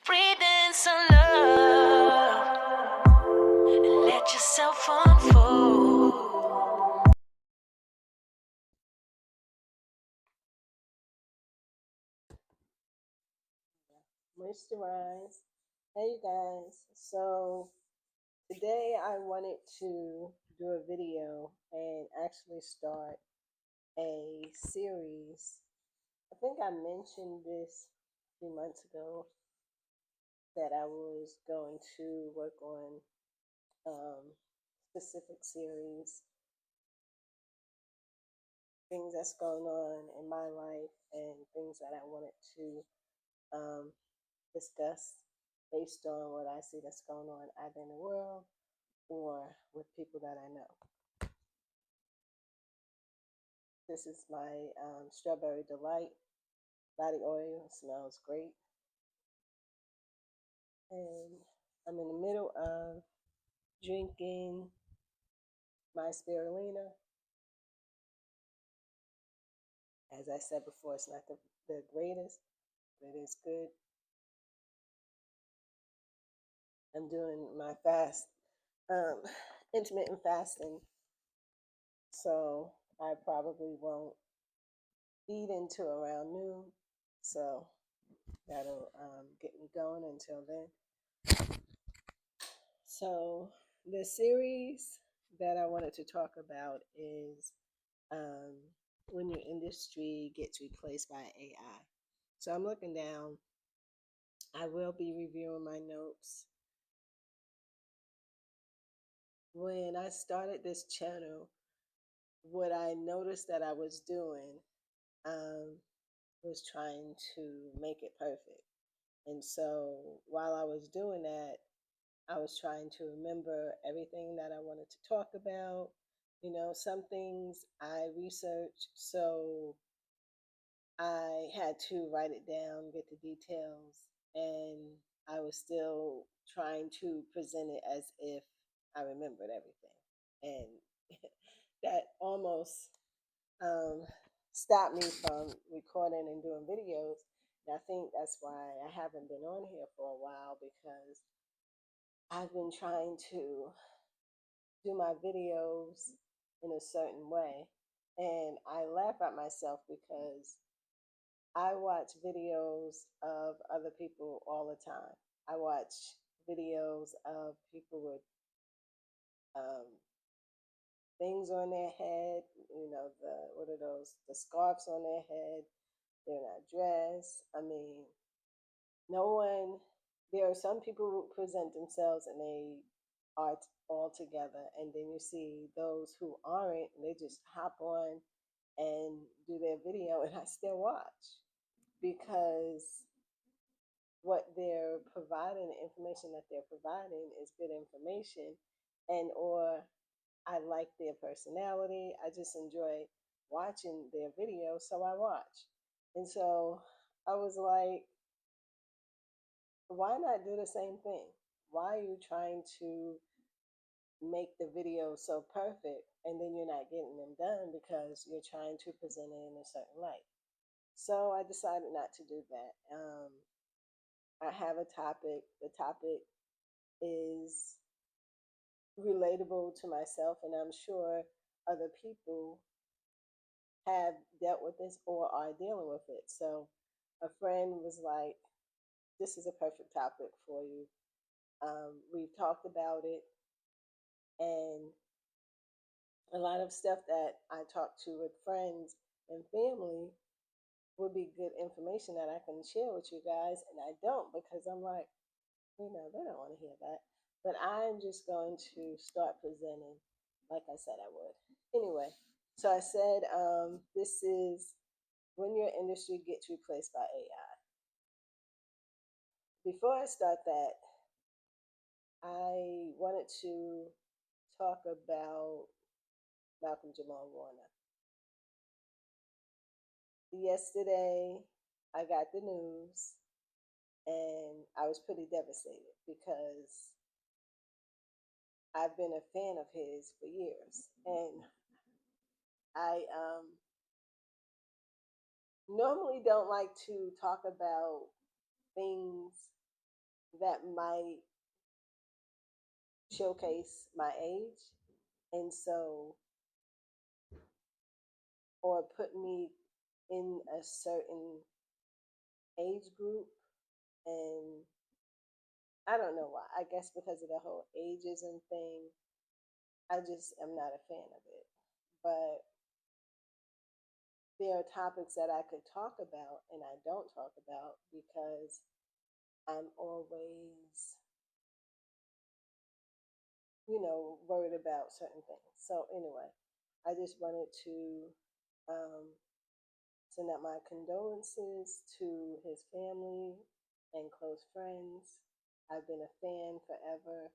Breathe in some love and let yourself unfold. Moisturize. Hey, you guys. So today I wanted to do a video and actually start a series. I think I mentioned this a few months ago that I was going to work on specific series, things that's going on in my life and things that I wanted to um, discuss based on what I see that's going on either in the world or with people that I know. This is my Strawberry Delight body oil. It smells great. And I'm in the middle of drinking my spirulina. As I said before, it's not the greatest, but it is good. I'm doing my fast, um, intermittent fasting, so I probably won't eat until around noon. So that'll get me going until then. So the series that I wanted to talk about is um, when your industry gets replaced by AI. So I'm looking down. I will be reviewing my notes. When I started this channel, what I noticed that I was doing um, was trying to make it perfect. And so while I was doing that, I was trying to remember everything that I wanted to talk about. You know, some things I researched, so I had to write it down, get the details, and I was still trying to present it as if I remembered everything. And that almost um, stopped me from recording and doing videos. And I think that's why I haven't been on here for a while because I've been trying to do my videos in a certain way. And I laugh at myself because I watch videos of other people all the time. I watch videos of people with um, things on their head, you know, what are those? The scarves on their head. They're not dressed. I mean, no one, there are some people who present themselves and they are all together. And then you see those who aren't, and they just hop on and do their video, and I still watch because what they're providing, the information that they're providing is good information, and or I like their personality. I just enjoy watching their videos, so I watch. And so I was like, why not do the same thing? Why are you trying to make the video so perfect and then you're not getting them done because you're trying to present it in a certain light? So I decided not to do that. I have a topic. The topic is relatable to myself, and I'm sure other people have dealt with this or are dealing with it. So a friend was like, this is a perfect topic for you. We've talked about it, and a lot of stuff that I talk to with friends and family would be good information that I can share with you guys. And I don't because I'm like, you know, they don't want to hear that. But I'm just going to start presenting like I said I would. Anyway, so I said this is when your industry gets replaced by AI. Before I start that, I wanted to talk about Malcolm Jamal Warner. Yesterday, I got the news and I was pretty devastated because I've been a fan of his for years. And I normally don't like to talk about things that might showcase my age. And so, or put me in a certain age group. And I don't know why. I guess because of the whole ageism thing, I just am not a fan of it. But there are topics that I could talk about and I don't talk about because I'm always, worried about certain things. So, anyway, I just wanted to um, send out my condolences to his family and close friends. I've been a fan forever.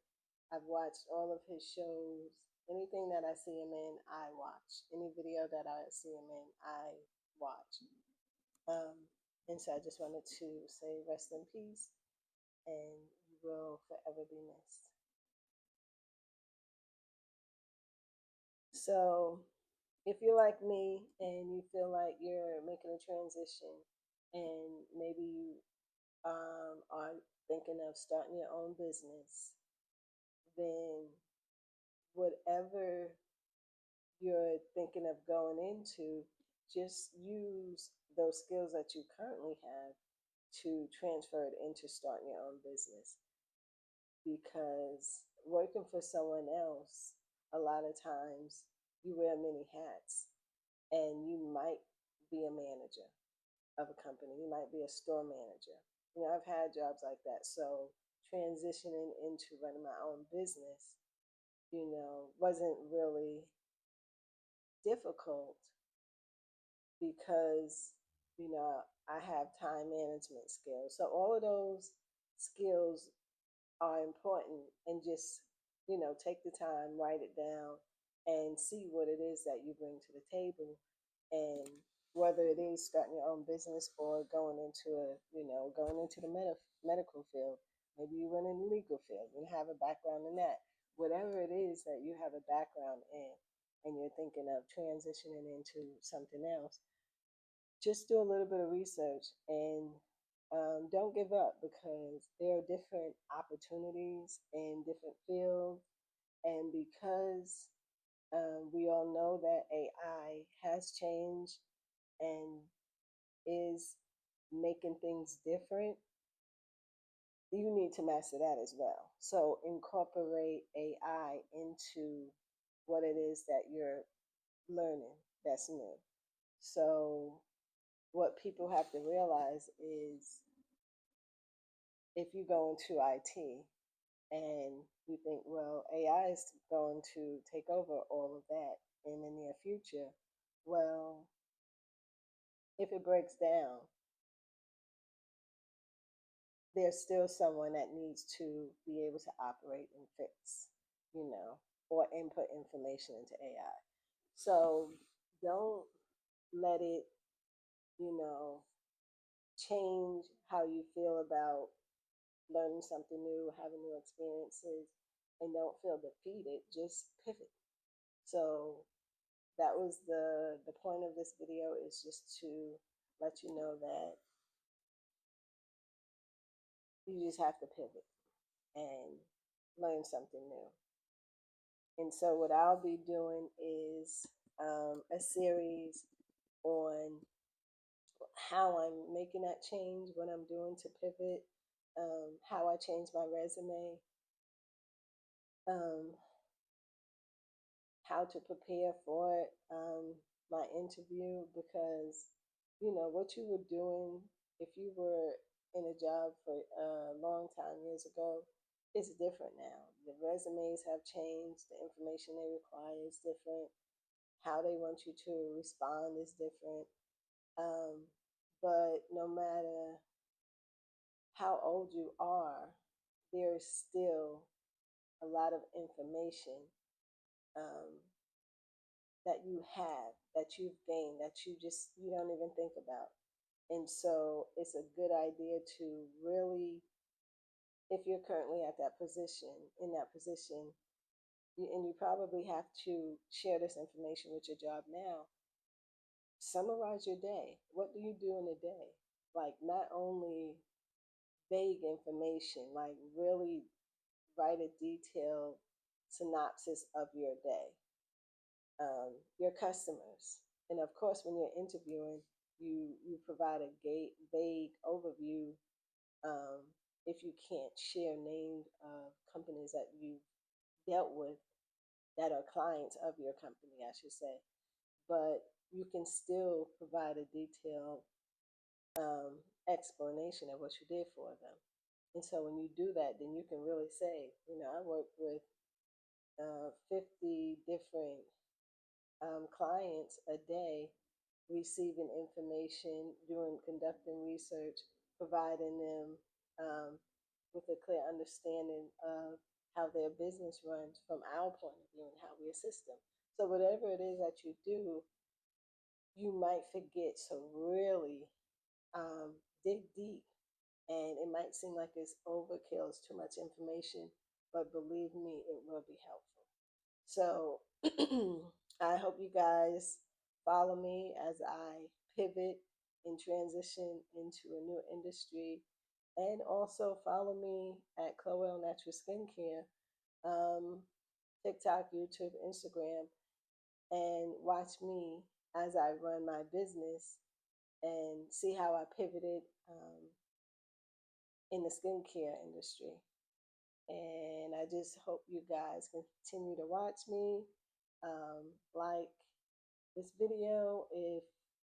I've watched all of his shows. Anything that I see him in, I watch. Any video that I see him in, I watch. Um, and so I just wanted to say rest in peace, and you will forever be missed. So if you're like me and you feel like you're making a transition and maybe you are thinking of starting your own business, then whatever you're thinking of going into, just use those skills that you currently have to transfer it into starting your own business. Because working for someone else, a lot of times you wear many hats and you might be a manager of a company, you might be a store manager. I've had jobs like that. So transitioning into running my own business, wasn't really difficult because, I have time management skills. So all of those skills are important, and just, take the time, write it down, and see what it is that you bring to the table. And whether it is starting your own business or going into the medical field, maybe you went in the legal field and have a background in that. Whatever it is that you have a background in and you're thinking of transitioning into something else, just do a little bit of research and don't give up, because there are different opportunities in different fields. And because we all know that AI has changed and is making things different, you need to master that as well. So incorporate AI into what it is that you're learning that's new. So what people have to realize is, if you go into IT and you think, well, AI is going to take over all of that in the near future, well, if it breaks down, there's still someone that needs to be able to operate and fix, or input information into AI. So don't let it, you know, change how you feel about learning something new, having new experiences, and don't feel defeated. Just pivot. So that was the point of this video, is just to let you know that you just have to pivot and learn something new. And so what I'll be doing is a series on how I'm making that change, what I'm doing to pivot, how I changed my resume, um, how to prepare for my interview. Because what you were doing, if you were in a job for a long time years ago, is different now. The resumes have changed, the information they require is different, how they want you to respond is different. But no matter how old you are, there's still a lot of information um, that you have, that you've gained, that you don't even think about. And so it's a good idea to really, if you're currently at that position, in that position, and you probably have to share this information with your job now, summarize your day. What do you do in a day? Like, not only vague information, like really write a detailed synopsis of your day, your customers. And of course, when you're interviewing, you provide a vague overview, um, if you can't share names of companies that you've dealt with that are clients of your company, I should say. But you can still provide a detailed explanation of what you did for them. And so when you do that, then you can really say, I work with 50 different clients a day, receiving information, doing conducting research, providing them um, with a clear understanding of how their business runs from our point of view and how we assist them. So whatever it is that you do, you might forget. So really dig deep, and it might seem like it's overkill, it's too much information, but believe me, it will be helpful. So I hope you guys follow me as I pivot and transition into a new industry. And also follow me at Chloe Natural Skincare, um, TikTok, YouTube, Instagram, and watch me as I run my business and see how I pivoted in the skincare industry. And I just hope you guys continue to watch me. Like this video if